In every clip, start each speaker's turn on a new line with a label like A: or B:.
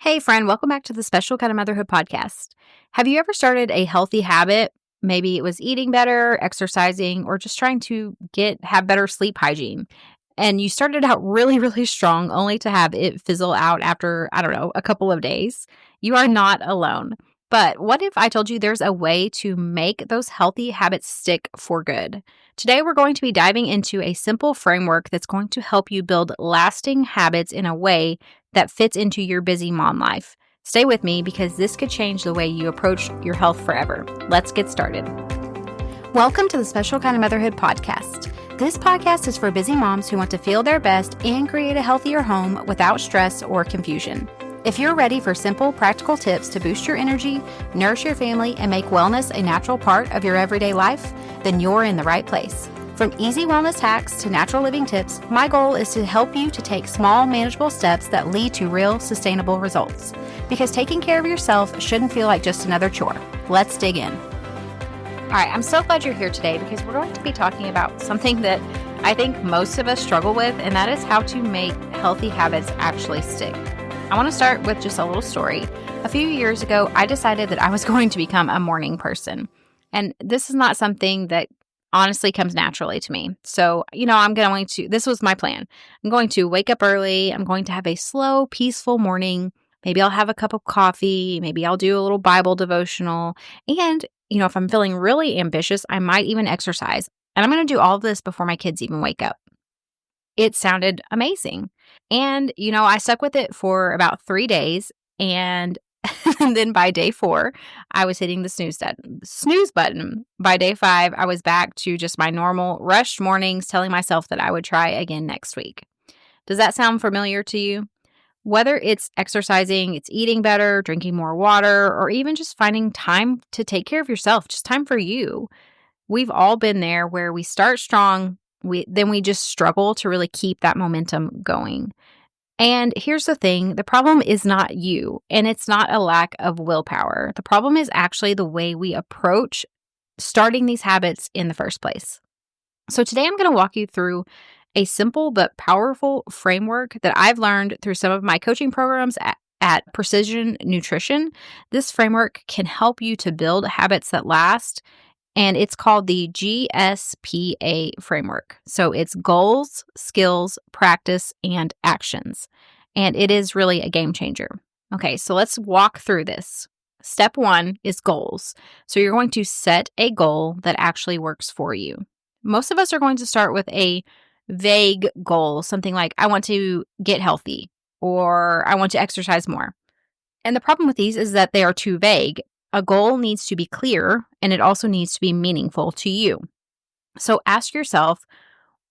A: Hey, friend, welcome back to the Special Kind of Motherhood podcast. Have you ever started a healthy habit? Maybe it was eating better, exercising, or just trying to have better sleep hygiene. And you started out really, really strong only to have it fizzle out after, I don't know, a couple of days. You are not alone. But what if I told you there's a way to make those healthy habits stick for good? Today, we're going to be diving into a simple framework that's going to help you build lasting habits in a way that fits into your busy mom life. Stay with me because this could change the way you approach your health forever. Let's get started. Welcome to the Special Kind of Motherhood podcast. This podcast is for busy moms who want to feel their best and create a healthier home without stress or confusion. If you're ready for simple, practical tips to boost your energy, nourish your family, and make wellness a natural part of your everyday life, then you're in the right place. From easy wellness hacks to natural living tips, my goal is to help you to take small, manageable steps that lead to real, sustainable results. Because taking care of yourself shouldn't feel like just another chore. Let's dig in. All right, I'm so glad you're here today because we're going to be talking about something that I think most of us struggle with, and that is how to make healthy habits actually stick. I want to start with just a little story. A few years ago, I decided that I was going to become a morning person. And this is not something that honestly comes naturally to me. So, this was my plan. I'm going to wake up early. I'm going to have a slow, peaceful morning. Maybe I'll have a cup of coffee. Maybe I'll do a little Bible devotional. And, if I'm feeling really ambitious, I might even exercise. And I'm going to do all of this before my kids even wake up. It sounded amazing. And, I stuck with it for about 3 days. And then by day 4, I was hitting the snooze button. By day 5, I was back to just my normal rushed mornings, telling myself that I would try again next week. Does that sound familiar to you? Whether it's exercising, it's eating better, drinking more water, or even just finding time to take care of yourself, just time for you. We've all been there where we start strong, then we just struggle to really keep that momentum going. And here's the thing, the problem is not you, and it's not a lack of willpower. The problem is actually the way we approach starting these habits in the first place. So today I'm going to walk you through a simple but powerful framework that I've learned through some of my coaching programs at Precision Nutrition. This framework can help you to build habits that last, and it's called the GSPA framework. So it's goals, skills, practice, and actions. And it is really a game changer. Okay, so let's walk through this. Step 1 is goals. So you're going to set a goal that actually works for you. Most of us are going to start with a vague goal, something like, I want to get healthy, or I want to exercise more. And the problem with these is that they are too vague. A goal needs to be clear, and it also needs to be meaningful to you. So ask yourself,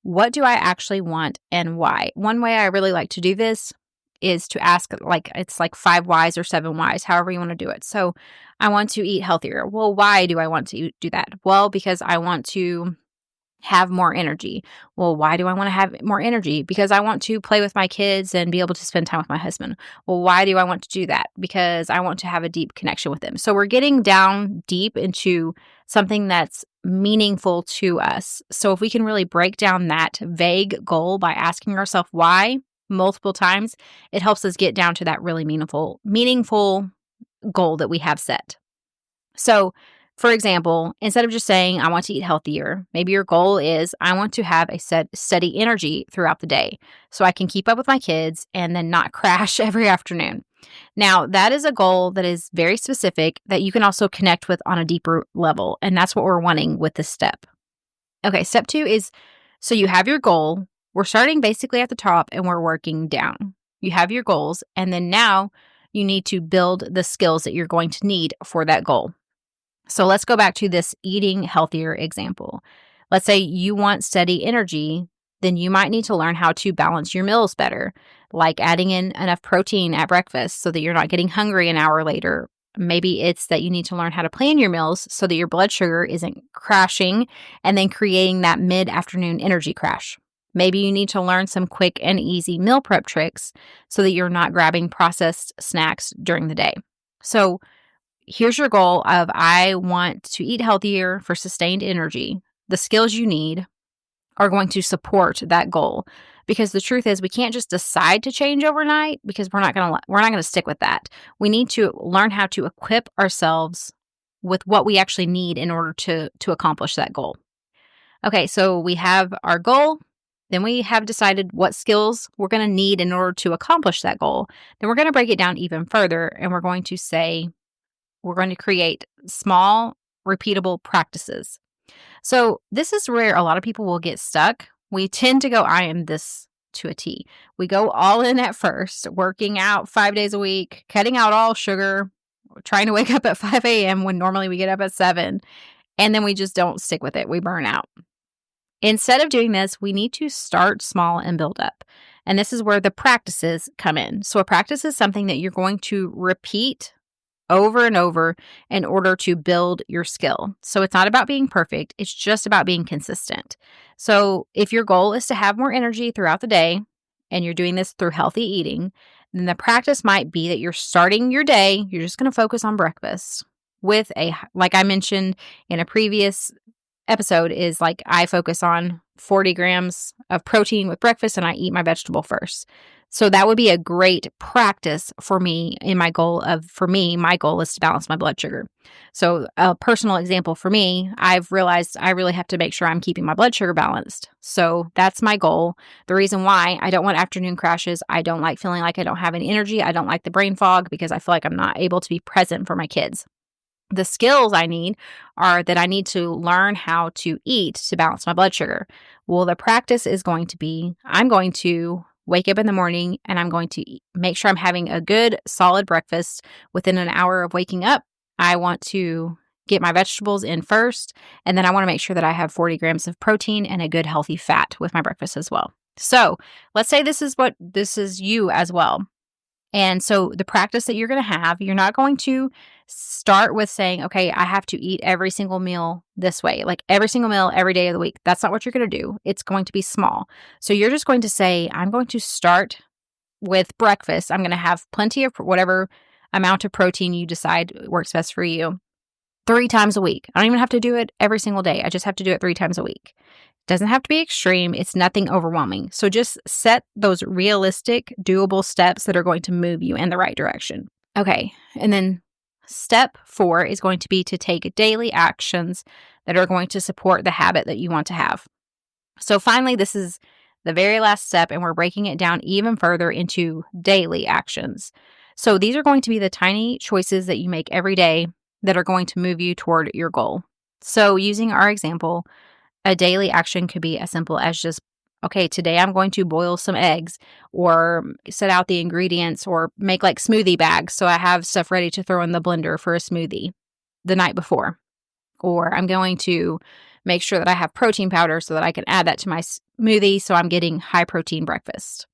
A: what do I actually want and why? One way I really like to do this is to ask, it's like 5 whys or 7 whys, however you want to do it. So I want to eat healthier. Well, why do I want to do that? Well, because I want to have more energy. Well, why do I want to have more energy? Because I want to play with my kids and be able to spend time with my husband. Well, why do I want to do that? Because I want to have a deep connection with them. So we're getting down deep into something that's meaningful to us. So if we can really break down that vague goal by asking ourselves why multiple times, it helps us get down to that really meaningful goal that we have set. So for example, instead of just saying, I want to eat healthier, maybe your goal is, I want to have a steady energy throughout the day so I can keep up with my kids and then not crash every afternoon. Now, that is a goal that is very specific that you can also connect with on a deeper level. And that's what we're wanting with this step. Okay, step 2 is, so you have your goal. We're starting basically at the top and we're working down. You have your goals, and then now you need to build the skills that you're going to need for that goal. So let's go back to this eating healthier example. Let's say you want steady energy, then you might need to learn how to balance your meals better, like adding in enough protein at breakfast so that you're not getting hungry an hour later. Maybe it's that you need to learn how to plan your meals so that your blood sugar isn't crashing and then creating that mid-afternoon energy crash. Maybe you need to learn some quick and easy meal prep tricks so that you're not grabbing processed snacks during the day. So here's your goal of, I want to eat healthier for sustained energy. The skills you need are going to support that goal. Because the truth is we can't just decide to change overnight because we're not going to stick with that. We need to learn how to equip ourselves with what we actually need in order to accomplish that goal. Okay, so we have our goal. Then we have decided what skills we're going to need in order to accomplish that goal. Then we're going to break it down even further, and we're going to say we're going to create small, repeatable practices. So this is where a lot of people will get stuck. We tend to go, I am this to a T. We go all in at first, working out 5 days a week, cutting out all sugar, trying to wake up at 5 a.m. when normally we get up at 7, and then we just don't stick with it. We burn out. Instead of doing this, we need to start small and build up. And this is where the practices come in. So a practice is something that you're going to repeat over and over in order to build your skill. So it's not about being perfect. It's just about being consistent. So if your goal is to have more energy throughout the day and you're doing this through healthy eating, then the practice might be that you're starting your day. You're just going to focus on breakfast with like I mentioned in a previous episode, is like I focus on 40 grams of protein with breakfast and I eat my vegetable first. So that would be a great practice for me in my goal my goal is to balance my blood sugar. So a personal example for me, I've realized I really have to make sure I'm keeping my blood sugar balanced. So that's my goal. The reason why I don't want afternoon crashes, I don't like feeling like I don't have any energy. I don't like the brain fog because I feel like I'm not able to be present for my kids. The skills I need are that I need to learn how to eat to balance my blood sugar. Well, the practice is going to be, I'm going to wake up in the morning and I'm going to make sure I'm having a good, solid breakfast within an hour of waking up. I want to get my vegetables in first, and then I want to make sure that I have 40 grams of protein and a good, healthy fat with my breakfast as well. So let's say this is you as well. And so the practice that you're going to have, you're not going to start with saying, okay, I have to eat every single meal this way, like every single meal every day of the week. That's not what you're going to do. It's going to be small. So you're just going to say, I'm going to start with breakfast. I'm going to have plenty of whatever amount of protein you decide works best for you 3 times a week. I don't even have to do it every single day. I just have to do it 3 times a week. Doesn't have to be extreme. It's nothing overwhelming. So just set those realistic, doable steps that are going to move you in the right direction. Okay. And then step 4 is going to be to take daily actions that are going to support the habit that you want to have. So finally, this is the very last step, and we're breaking it down even further into daily actions. So these are going to be the tiny choices that you make every day that are going to move you toward your goal. So using our example, a daily action could be as simple as just, okay, today I'm going to boil some eggs or set out the ingredients or make like smoothie bags so I have stuff ready to throw in the blender for a smoothie the night before. Or I'm going to make sure that I have protein powder so that I can add that to my smoothie so I'm getting high protein breakfast.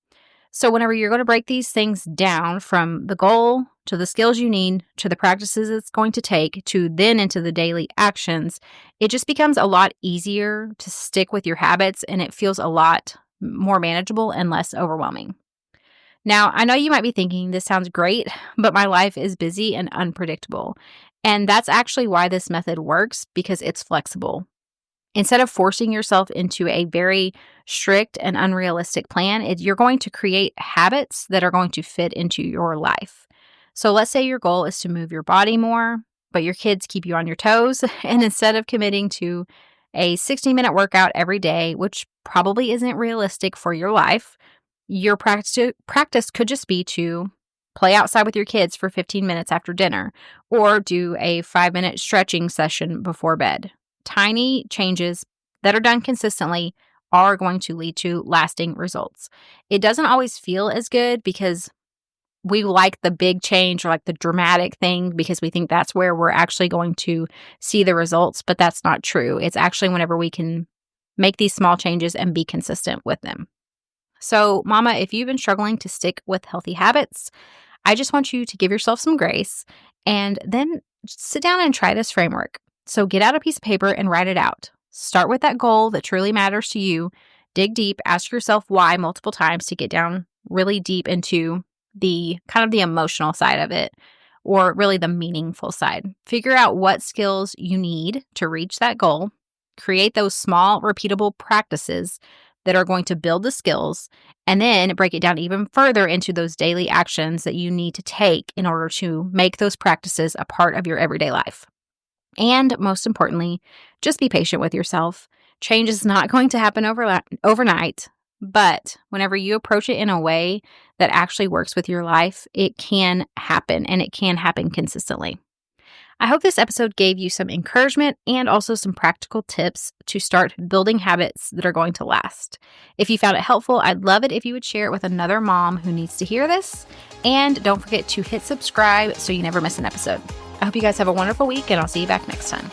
A: So whenever you're going to break these things down from the goal to the skills you need to the practices it's going to take to then into the daily actions, it just becomes a lot easier to stick with your habits and it feels a lot more manageable and less overwhelming. Now, I know you might be thinking this sounds great, but my life is busy and unpredictable. And that's actually why this method works, because it's flexible. Instead of forcing yourself into a very strict and unrealistic plan, you're going to create habits that are going to fit into your life. So let's say your goal is to move your body more, but your kids keep you on your toes. And instead of committing to a 60-minute workout every day, which probably isn't realistic for your life, your practice could just be to play outside with your kids for 15 minutes after dinner or do a 5-minute stretching session before bed. Tiny changes that are done consistently are going to lead to lasting results. It doesn't always feel as good because we like the big change or like the dramatic thing because we think that's where we're actually going to see the results, but that's not true. It's actually whenever we can make these small changes and be consistent with them. So, Mama, if you've been struggling to stick with healthy habits, I just want you to give yourself some grace and then sit down and try this framework. So get out a piece of paper and write it out. Start with that goal that truly matters to you. Dig deep, ask yourself why multiple times to get down really deep into the kind of the emotional side of it, or really the meaningful side. Figure out what skills you need to reach that goal. Create those small, repeatable practices that are going to build the skills, and then break it down even further into those daily actions that you need to take in order to make those practices a part of your everyday life. And most importantly, just be patient with yourself. Change is not going to happen overnight, but whenever you approach it in a way that actually works with your life, it can happen, and it can happen consistently. I hope this episode gave you some encouragement and also some practical tips to start building habits that are going to last. If you found it helpful, I'd love it if you would share it with another mom who needs to hear this. And don't forget to hit subscribe so you never miss an episode. I hope you guys have a wonderful week, and I'll see you back next time.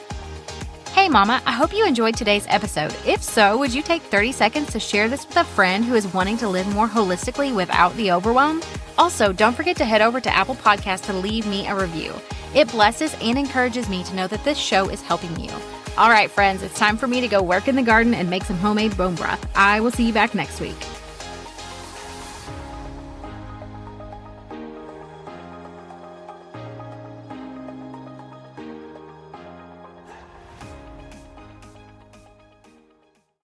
A: Hey mama, I hope you enjoyed today's episode. If so, would you take 30 seconds to share this with a friend who is wanting to live more holistically without the overwhelm? Also, don't forget to head over to Apple Podcasts to leave me a review. It blesses and encourages me to know that this show is helping you. All right, friends, it's time for me to go work in the garden and make some homemade bone broth. I will see you back next week.